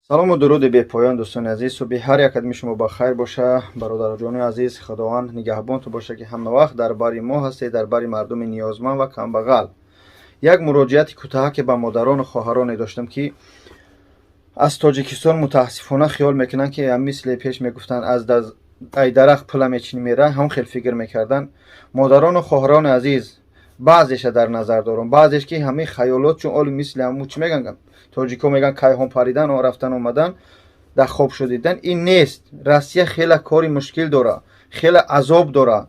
салому дуруди бепоён дӯстони азиз, субҳи ҳар як адми шумо ба хайр боша. Бародарҷони азиз, худованд нигаҳбонтон боша ки ҳама вақт дар бари мо ҳастед, дар бари мардуми ниёзманд ва камбағал. як муроҷиати кӯтаҳаке ба модарону хоҳароне доштам ки аз тоҷикистон мутаассифона хиёл мекунанд ки мисли пеш мегуфтанд аз ай дарахт пӯла мечини меравад, ҳамон хел фикр мекардан. модарону хоҳарони азиз, баъзеша дар назар дорам, баъзеш ки ҳамаи хаёлот чун оли мисли ҳамун чӣ меган, тоҷико меган кайҳон паридан, он рафтан омадан, дар хоб шудидан. ин нест. Россия хеле кори мушкил дора, хеле азоб дора.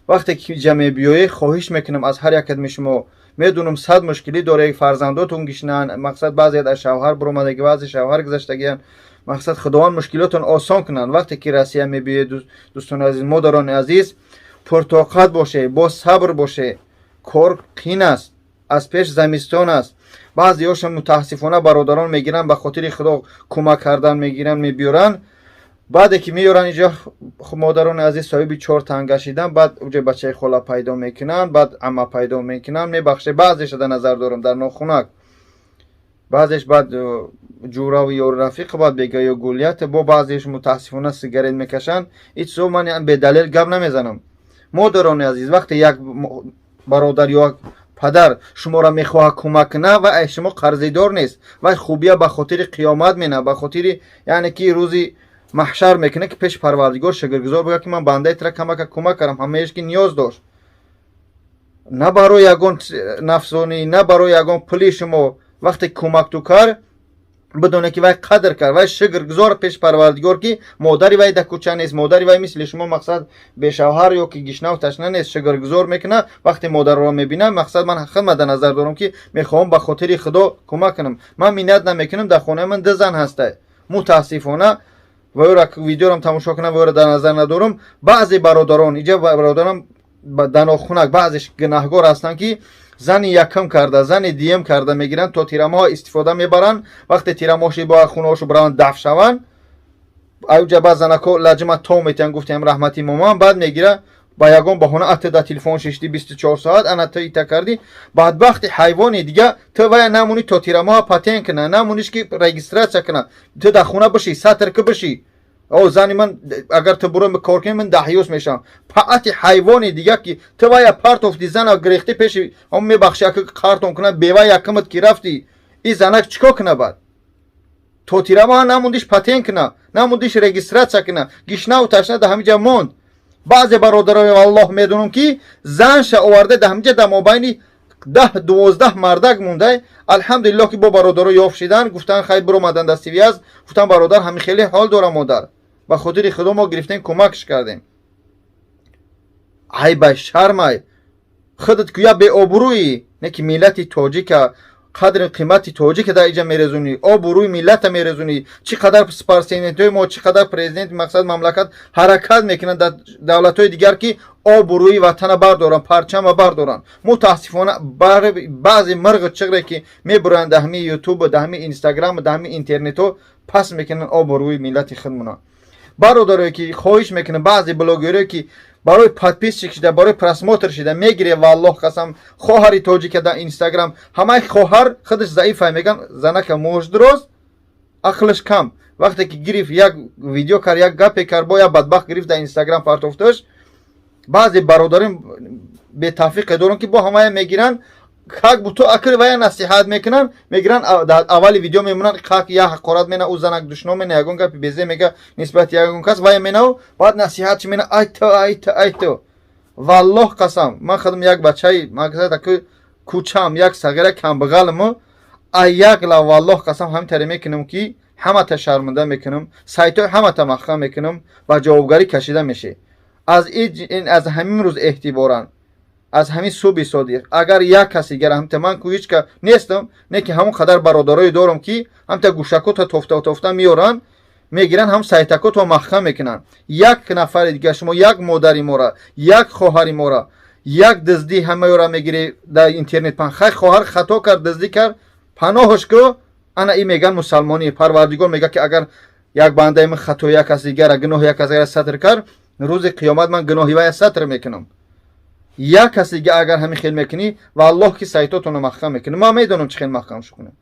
вақте ки ҷамъ биёӣ, хоҳиш мекунам аз ҳар як адми шумо, медунам 100 мушкилӣ доред, фарзандотон гишнанд, мақсад баъзеят аз шавҳар буромадаги, баъзе шавҳар гузаштагиян, мақсад худованд мушкилотон осон кунанд. вақте ки Россия мебиёед, дӯстони азиз, модарони азиз, пуртоқат бошед, бо сабр бошед. кор қин аст, аз пеш замистон аст. баъзеёша мутаассифона бародарон мегиранд, ба хотири худо кӯмак кардан мегиранд, мебиёранд. баъде ки меёранд инҷо модарони азиз соҳиби 4 тан гашидан, баъд уҷа бачаи хола пайдо мекунанд, баъд амма пайдо мекунанд, мебахшед. баъзеша дар назар дорам дар нохунак, баъзеш баъд ҷурави ё рафиқ баъд бега ё гулят, бо баъзеш мутаассифона сигарет мекашанд. итсо ман бедалел гап намезанам. модарони азиз, вақте як бародар ё падар шуморо мехоҳад кӯмак кунад, ва шумо қарзидор нест, вай хубия ба хотири қиёмат мена, ба хотири яъне ки рӯзи маҳшар мекунад ки пеш парвардигор шукргузор бигӯяд ки ман бандаи тира камака кӯмак кардам, ҳамаеш ки ниёз дошт. на барои ягон нафсонӣ, на барои ягон пули шумо вақте кӯмак ту кард, бидоне ки вай қадр кард, вай шукргузор пеш парвардигор ки модари вай дар кӯча нест, модари вай мисли шумо мақсад бешавҳар ё ки гишнаву ташна нест, шукргузор мекунад. вақте модарро мебинам, мақсад ман хидмат дар назар дорам ки мехоҳам ба хотири худо кӯмак кунам. ман миннат намекунам, дар хонаи ман 2 зан ҳастад. мутаассифона ва ёра видеорам тамошо кунам, ва ёра дар назар надорам. баъзе бародарон, инҷа бародарам дар нохунак баъзеш гунаҳгор ҳастанд ки зани якам карда, зани диям карда мегиранд, то тирамоҳо истифода мебаранд. вақте тирамоши бо хунаҳошо браванд даф шаванд, ауҷа баъд занако лаҷма то метиҳанд, гуфтем раҳмати моман, баъд мегира ба ягон баҳона ати да телефон шишти 24 соат ана ту ита карди. бадбахти ҳайвони дига ту вая намуни то тирамоҳо патент кунад, намуниш ки регистратсия кунад, ту дар хуна бишӣ, сатрки бишӣ. зани ман агар ту буро кор кунӣ, ман даҳюс мешавам. паати ҳайвони дига ки ту вая парт офти зана гирехти пеши он мебахши як қартон кунад, бева якамат ки рафти, и занак чико кунад? баъд то тирамоҳо намундиш патент кунад, намундиш регистратсия кунад, гишнаву ташна дар ҳамиҷа монд. баъзе бародарони аллоҳ медонам ки занша оварда дар ҳамиҷа дар мобайни 10-12 мардак монда. алҳамдулиллоҳ ки бо бародаро ёфт шидан, гуфтан хай биромадан дар связ, гуфтан бародар ҳамин хеле ҳол дора модар, ба хотири худо мо гирифтем кӯмакш кардем. ай ба шармай, худат куя беобрӯӣ, не ки миллати тоҷика қадри қимати тоҷика дар иҷа мерезунӣ, обрӯи миллата мерезунӣ. чӣ қадар спортсменҳои мо, чӣ қадар президент мақсад мамлакат ҳаракат мекунанд дар давлатҳои дигар ки обрӯи ватана бардоранд, парчама бардоранд. мутаассифона баъзе мирғи чиғре ки мебуранд дар ҳамаи ютуб, дар ҳамаи инстаграм, дар ҳамаи интернетҳо пас мекунанд обрӯи миллати худмона. бародарое ки хоҳиш мекунанд, баъзе блогерое ки барои подписчик шида, барои просмотр шида мегире, валлоҳ қасам, хоҳари тоҷика дар инстаграм, ҳамаи хоҳар худаш заифа, меган занака муш дурост, ақлиш кам. вақте ки гирифт як видео кард, як гапе кард, бо як бадбахт гирифт дар инстаграм партофташ. баъзе бародарин бетавфиқе доранд ки бо ҳамая мегиранд, как буту акли вая насиҳат мекунанд, мегиранд дар аввали видео мемонанд, как я ҳақорат мена, ӯ занак душно мена, ягон гапи безе мега нисбати ягон кас, вая менав, баъд насиҳатши мена, ай то. валлоҳ қасам, ман худам як бачаи мақсад аки кӯчаам, як сағира камбағалмо, ай як ла валлоҳ қасам ҳамин таре мекунам ки ҳамата шарманда мекунам, сайтои ҳамата махқа мекунам, ба ҷавобгарӣ кашида мешед. аз ҳамин рӯз эҳтиборан, аз ҳамин субҳи содиқ, агар як каси гар ҳамта ман ку ҳеч ка нестам, не ки ҳамон қадар бародарое дорам ки ҳамта гӯшакота тофта меёранд, мегиранд ҳам сайтакотро махқа мекунанд. як нафари дига шумо, як модари мора, як хоҳари мора, як дизди ҳамаёра мегире дар интернет пан, хай хоҳар хато кард, дизди кард, паноҳш ку, ана и меган мусалмонӣ. парвардигор мега ки агар як бандаи ман хато як каси дигара, гуноҳи як каси дигара сатр кард, рӯзи қиёмат ман гуноҳи вая сатр мекунам. як каси дига агар ҳамин хел мекунӣ, валлоҳ ки сайтотонро махқам мекунӣ. ман медонам чӣ хел махқамш кунам.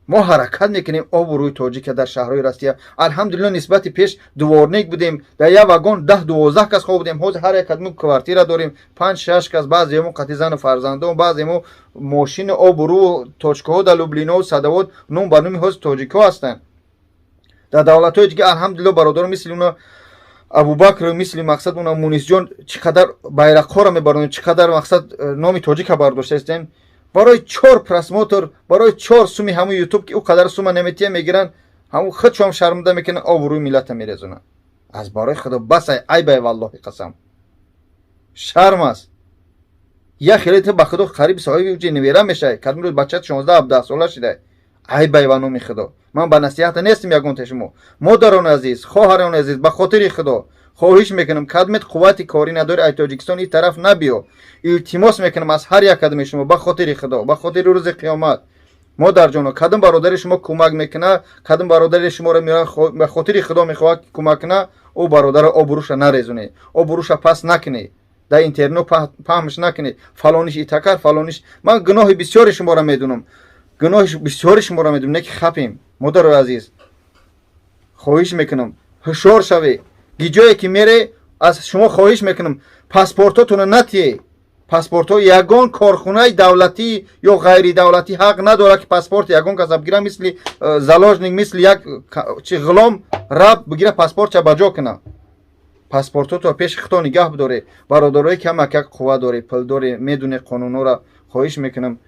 ما حرکت میکنیم آب روی تاجیک در شهرهای روسیه. الحمدلله نسبت پیش دوارنیک بودیم، در یک واگن 10-12 کس خواب بودیم. حاضر هر یک کدوم کوارتیر داریم 5-6 کس، بعضیمون قطع زن و فرزندان، بعضیمون ماشین آب رو توچکو در لوبلینا و صدوات نون برنامه حوض تاجیکا هستن. در دولت های دیگه الحمدلله برادر مثل اونا ابوبکر، مثل مقصد اونا مونیس جان چقدر بیرق ها را میبرن، چقدر مقصد نام تاجیک برداشته هستن. برای 4 پرسموتر، برای 4 سومی همون یوتیوب که او قدر سوم نمیتیه میگیرن، همون خودشو هم شرمنده میکنن، آبروی ملت میرزونن. از برای خدا بس ای بای والله قسم شرم است. یا خیلیت با خدا قریب صاحبی وجه نویره میشه، کدوم روز بچه 16-17 ساله شده. ای بای وانو خدا، من با نصیحت نیستم یگون تشمو. مادران عزیز، خواهران عزیز، به خاطر خدا خواهش میکنم کدمت قوتی کاری نداره ای تاجیکستان این طرف نبیو. التماس میکنم از هر یک کدم شما به خاطر خدا، به خاطر روز قیامت مادر جانو کدم برادر شما کمک میکنه، کدم برادر شما رو میره به خاطر خدا میخواد کمک کنه، او برادر آبروش نریزونه، آبروش پس نکنه، در اینترنت پهمش نکنه فلانیش ایتکر فلانیش. من گناه بسیار شما را میدونم، گناه بسیار شما را میدونم، نه که خپیم. مادر عزیز خواهش میکنم هوشیار شوی. گیجایی که میره از شما خواهش میکنم پاسپورتاتون نتیه. پاسپورت ها یگان کارخونه دولتی یا غیر دولتی حق نداره که پاسپورت یگان کسب گیره مثل زلاجنیک، مثل یک چی غلام رب بگیره پاسپورت چه بجا کنه. پاسپورت تو پیش خطا نگاه بداره. برادرای که هم یک قوه داره، پل داره، میدونه قانونا را. خواهش میکنم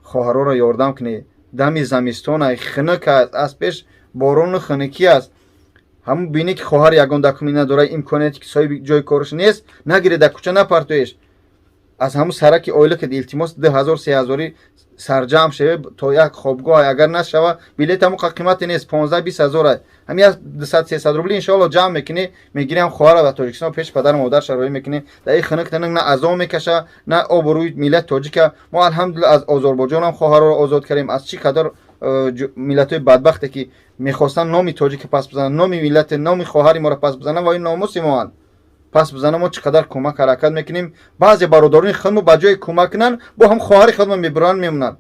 خواهرها را یاردم کنه. دمی زمستان خنک از پیش بارون خنکی است. همون بینی که خواهر یگان دکمی نداره، امکانیتی که صاحب جای کارش نیست، نگیره در کوچه نپرتویش. از همون سرک اویله که التماس 2000-3000 سرجم شه تا یک خوابگاه اگر نشوه بلیط همون قیمت نیست، 15-20 هزار. همین از 200-300 روبل ان شاء الله جمع میکنی میگیریم خواهر و تاجیکستان پیش پدر مادر شروع میکنی. در این خنک تنگ نه عزا میکشه نه آبروی ملت تاجیک. ما الحمدلله از آذربایجان هم خواهر رو آزاد کردیم. از چی قدر ملت های بدبخته که میخواستن نامی تاجیک پس بزنن، نامی ملت، نامی خواهری ما را پس بزنن و این ناموس ما پس بزنن. ما چقدر کمک حرکت میکنیم. بعضی برادران خودمون با جای کمک کنن با هم خواهر خودمون میبرن میمونن.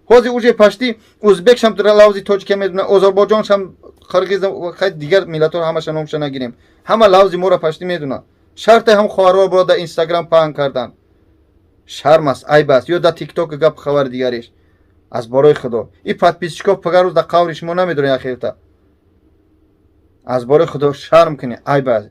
حاضر اوجه پشتی ازبک هم در لفظی تاجیک میدونه، آذربایجان هم قرقیز خیلی دیگر ملت ها همش نامش نگیریم، همه لفظی ما را پشتی میدونه. شرط هم خواهرها برو در اینستاگرام پهن کردن. شرم است، عیب است. یا در تیک توک گپ خبر دیگریش. از برای خدا این پادپیسچکو پگار روز در قورش ما نمیدونه اخیرتا. از برای خدا شرم کنی، عیب است.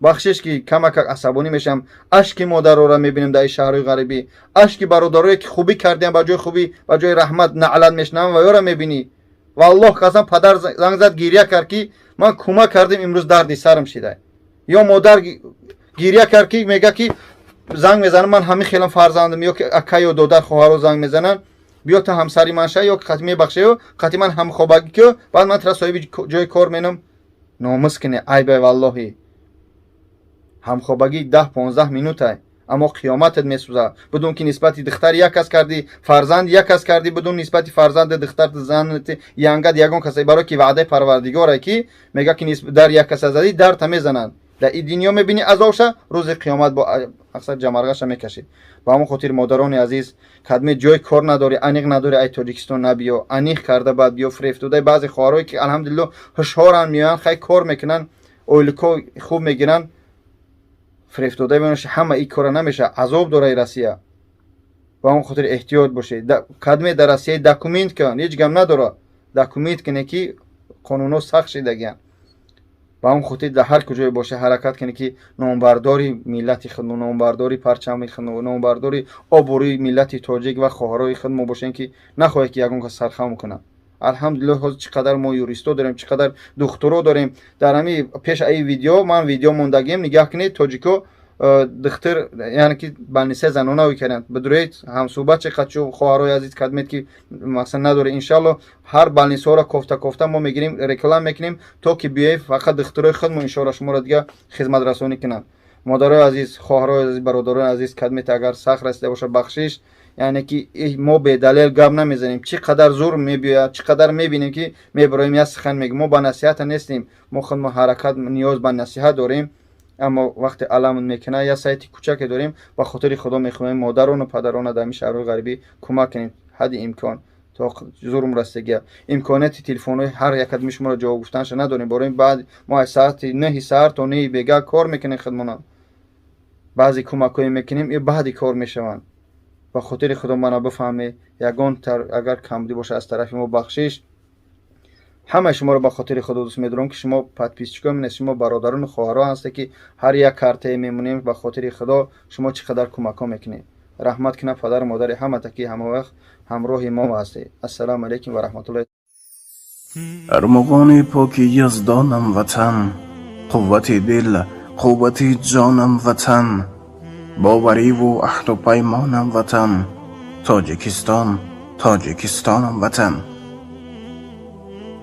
بخشش که کمک عصبانی میشم. اشک مادر رو میبینیم در شهرهای غریبی، اشک برادرایی که خوبی کردیم با جای خوبی با جای رحمت نعلت میشنم و یارو میبینی. والله قسم پدر زنگ زد گریه کرد که من کمک کردم امروز دردی سرم شده. یا مادر گریه کرد که میگه که زنگ میزنم من همین خیلی فرزندم، یا که اکا یا دادر خواهر زنگ میزنن بیا تا همسری من شه یا خاتمه بخشه یا خاطی من هم خوابگی که بعد من ترا صاحب جای کار مینم. ناموس کنه، عیب والله. هم خوابگی 10-15 مینوته اما قیامتت میسوزه. بدون که نسبت دختر یک کس کردی، فرزند یک کس کردی، بدون نسبت فرزند دختر زنت یانگد یگون کسی برای که وعده پروردگاره که میگه که نسبت در یک کس زدی در تا میزنن. در این دنیا میبینی عذابش، روز قیامت با اکثر جمرگش میکشید. با همون خاطر مادران عزیز کدمه جای کار نداری، انیق نداری ای تاجیکستان نبیا، انیق کرده بعد بیا فریفتوده. بعضی خواهرایی که الحمدلله هوشیارن میان خیلی کار میکنن، اویلکو خوب میگیرن، فریفتوده بینش همه این کار نمیشه، عذاب داره روسیه. با اون خاطر احتیاط باشه. کدمه در روسیه داکومنت کن، هیچ گم نداره، داکومنت کنه که قانونا سخت شدگی. با اون خاطر در هر کجای باشه حرکت کنه که نامبرداری ملت خودمون، نامبرداری پرچم خودمون، نامبرداری آبروی ملت تاجیک و خواهرای خودمون باشن که نخواهی که یگون که سرخم کنه. الحمدلله چقدر ما یوریستو داریم، چقدر دکترا داریم. در همین پیش ای ویدیو من ویدیو موندگیم نگاه کنید تاجیکو دختر یعنی که بلنسه زنانه کردن بدرید هم صحبت چقدر شو خواهرای عزیز کدمت که مثلا نداره. ان شاء الله هر بلنسه را کوفته ما میگیریم رکلام میکنیم تا که بیای فقط دخترای خودمون ان شاء الله شما را دیگه خدمت رسانی کنن. مادرای عزیز، خواهرای عزیز، برادران عزیز کدمت اگر سخت رسیده باشه بخشش، یعنی که ما به دلیل گپ نمیزنیم. چقدر زور میبیاد، چقدر میبینیم که میبرایم یا سخن میگیم. ما با نصیحت نیستیم، ما خود ما حرکت نیاز به نصیحت داریم. اما وقت علم میکنه یا سایت کوچک داریم با خاطر خدا میخوایم مادران و پدران در شهرهای غریبی کمک کنیم حد امکان تا زورم رسیدگی امکانیت تلفن هر یک کدوم شما را جواب گفتنش نداریم. برای بعد ما ساعت 9 ساعت تا 9 بیگا کار میکنیم خدمتان، بعضی کمکایی میکنیم این بعدی کار میشوند. و خاطر خدا منو بفهمی یگان اگر کمبودی باشه از طرف ما بخشش. همه شما رو به خاطر خدا دوست می‌دارم که شما پادپیسچی‌ها من شما برادران و خواهران هستی که هر یک کارته میمونیم به خاطر خدا شما چقدر کمک میکنید. رحمت کنه پدر و مادر همه تکی همه وقت همراه ما هستی. السلام علیکم و رحمت الله. ارمغان پاک یزدانم وطن، قوت دل قوت جانم وطن، باوری و عهد و پیمانم وطن، تاجیکستان تاجیکستانم وطن.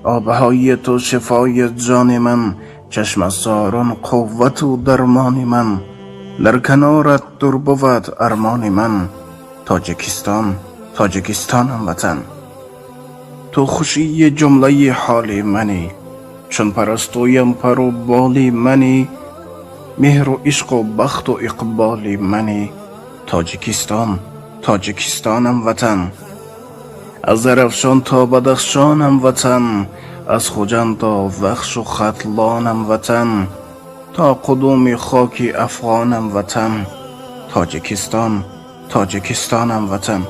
آبهای تو شفای جان من، چشم ساران قوت و درمان من، در کنارت در بود ارمان من، تاجیکستان تاجیکستانم وطن. تو خوشی جمله حال منی، چون پرستویم پر و بال منی، مهر و عشق و بخت و اقبال منی، تاجیکستان تاجیکستانم وطن. از زرافشان تا بدخشانم وطن، از خوجند تا وخش و ختلانم وطن، تا قدوم خاک افغانم وطن، تاجیکستان تاجیکستانم وطن.